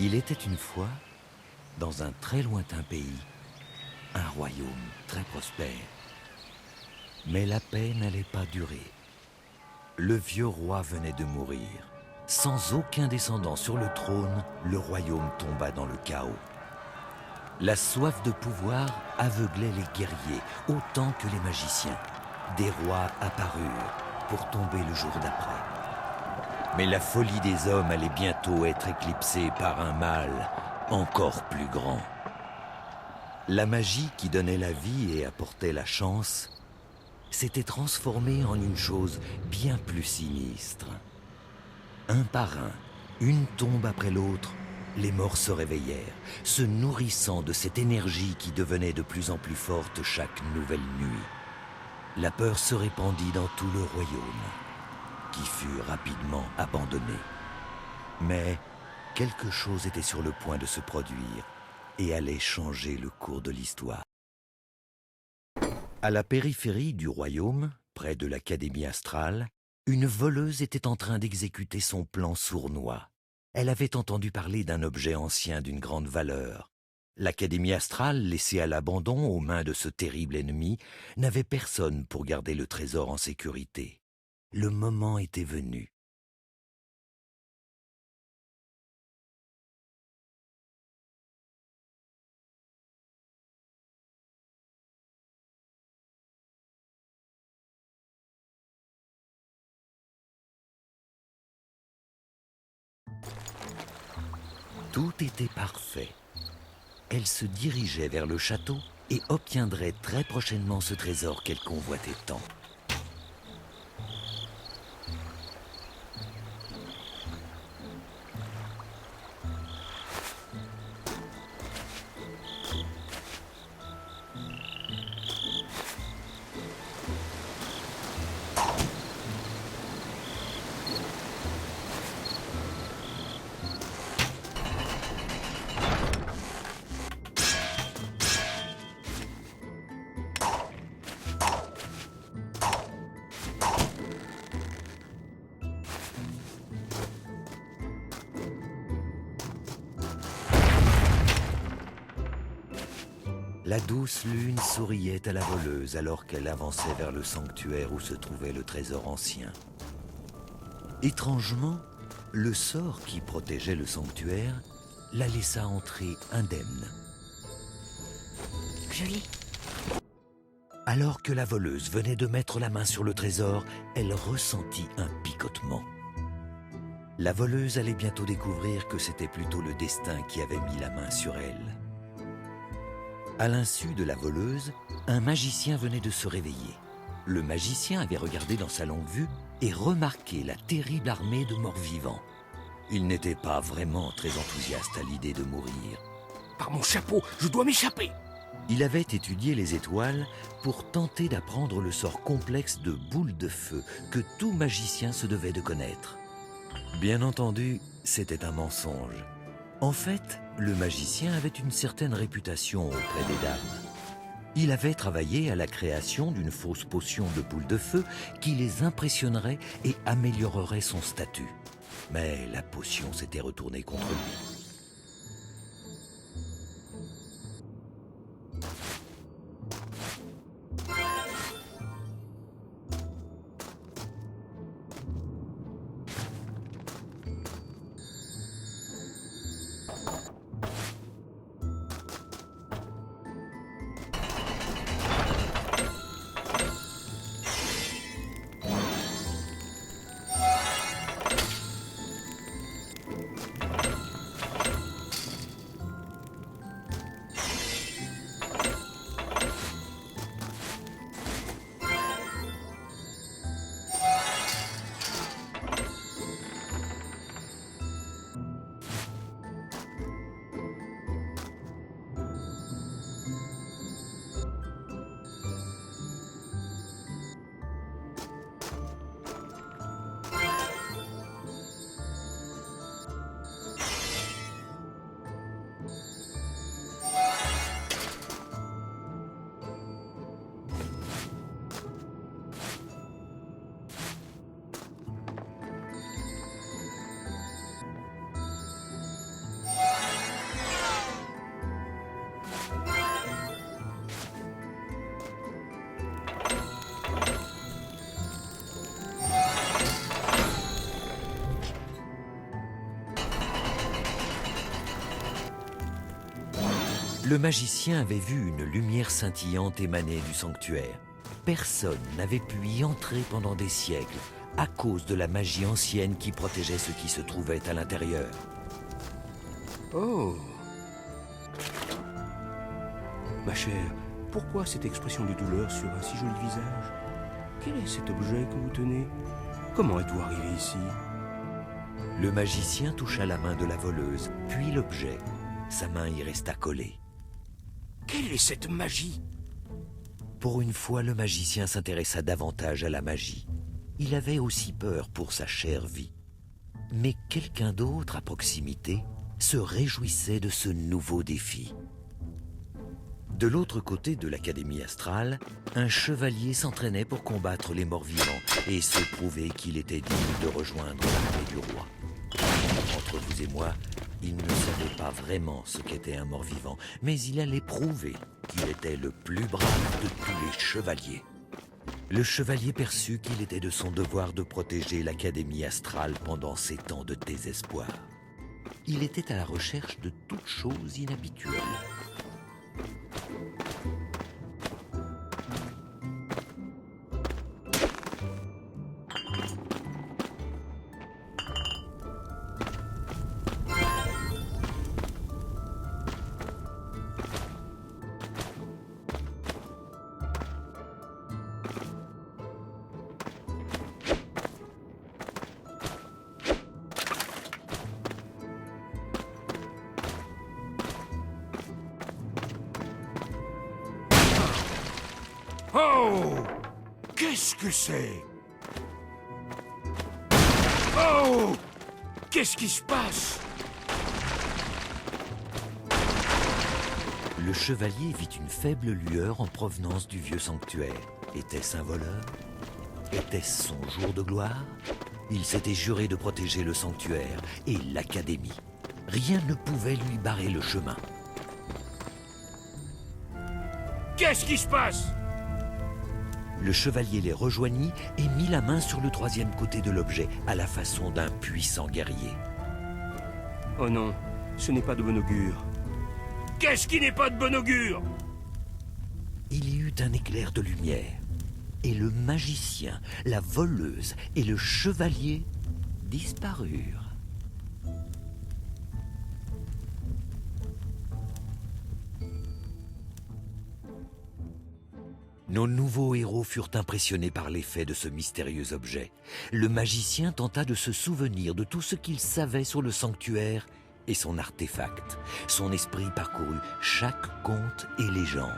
Il était une fois, dans un très lointain pays, un royaume très prospère. Mais la paix n'allait pas durer. Le vieux roi venait de mourir. Sans aucun descendant sur le trône, le royaume tomba dans le chaos. La soif de pouvoir aveuglait les guerriers autant que les magiciens. Des rois apparurent pour tomber le jour d'après. Mais la folie des hommes allait bientôt être éclipsée par un mal encore plus grand. La magie qui donnait la vie et apportait la chance s'était transformée en une chose bien plus sinistre. Un par un, une tombe après l'autre, les morts se réveillèrent, se nourrissant de cette énergie qui devenait de plus en plus forte chaque nouvelle nuit. La peur se répandit dans tout le royaume, qui fut rapidement abandonné. Mais quelque chose était sur le point de se produire et allait changer le cours de l'histoire. À la périphérie du royaume, près de l'Académie astrale, une voleuse était en train d'exécuter son plan sournois. Elle avait entendu parler d'un objet ancien d'une grande valeur. L'Académie astrale, laissée à l'abandon aux mains de ce terrible ennemi, n'avait personne pour garder le trésor en sécurité. Le moment était venu. Tout était parfait. Elle se dirigeait vers le château et obtiendrait très prochainement ce trésor qu'elle convoitait tant. La douce lune souriait à la voleuse alors qu'elle avançait vers le sanctuaire où se trouvait le trésor ancien. Étrangement, le sort qui protégeait le sanctuaire la laissa entrer indemne. Joli. Alors que la voleuse venait de mettre la main sur le trésor, elle ressentit un picotement. La voleuse allait bientôt découvrir que c'était plutôt le destin qui avait mis la main sur elle. À l'insu de la voleuse, un magicien venait de se réveiller. Le magicien avait regardé dans sa longue vue et remarqué la terrible armée de morts-vivants. Il n'était pas vraiment très enthousiaste à l'idée de mourir. Par mon chapeau, je dois m'échapper! Il avait étudié les étoiles pour tenter d'apprendre le sort complexe de boule de feu que tout magicien se devait de connaître. Bien entendu, c'était un mensonge. En fait, le magicien avait une certaine réputation auprès des dames. Il avait travaillé à la création d'une fausse potion de boule de feu qui les impressionnerait et améliorerait son statut. Mais la potion s'était retournée contre lui. Le magicien avait vu une lumière scintillante émaner du sanctuaire. Personne n'avait pu y entrer pendant des siècles à cause de la magie ancienne qui protégeait ce qui se trouvait à l'intérieur. Oh. Ma chère, pourquoi cette expression de douleur sur un si joli visage? Quel est cet objet que vous tenez? Comment êtes-vous arrivé ici? Le magicien toucha la main de la voleuse, puis l'objet. Sa main y resta collée. Quelle est cette magie? Pour une fois, le magicien s'intéressa davantage à la magie. Il avait aussi peur pour sa chère vie. Mais quelqu'un d'autre à proximité se réjouissait de ce nouveau défi. De l'autre côté de l'Académie astrale, un chevalier s'entraînait pour combattre les morts-vivants et se prouver qu'il était digne de rejoindre l'armée du roi. Entre vous et moi, il ne savait pas vraiment ce qu'était un mort-vivant, mais il allait prouver qu'il était le plus brave de tous les chevaliers. Le chevalier perçut qu'il était de son devoir de protéger l'Académie astrale pendant ces temps de désespoir. Il était à la recherche de toutes choses inhabituelles. Oh! Qu'est-ce que c'est? Oh! Qu'est-ce qui se passe? Le chevalier vit une faible lueur en provenance du vieux sanctuaire. Était-ce un voleur? Était-ce son jour de gloire? Il s'était juré de protéger le sanctuaire et l'Académie. Rien ne pouvait lui barrer le chemin. Qu'est-ce qui se passe? Le chevalier les rejoignit et mit la main sur le troisième côté de l'objet, à la façon d'un puissant guerrier. Oh non, ce n'est pas de bon augure. Qu'est-ce qui n'est pas de bon augure? Il y eut un éclair de lumière, et le magicien, la voleuse et le chevalier disparurent. Nos nouveaux héros furent impressionnés par l'effet de ce mystérieux objet. Le magicien tenta de se souvenir de tout ce qu'il savait sur le sanctuaire et son artefact. Son esprit parcourut chaque conte et légende.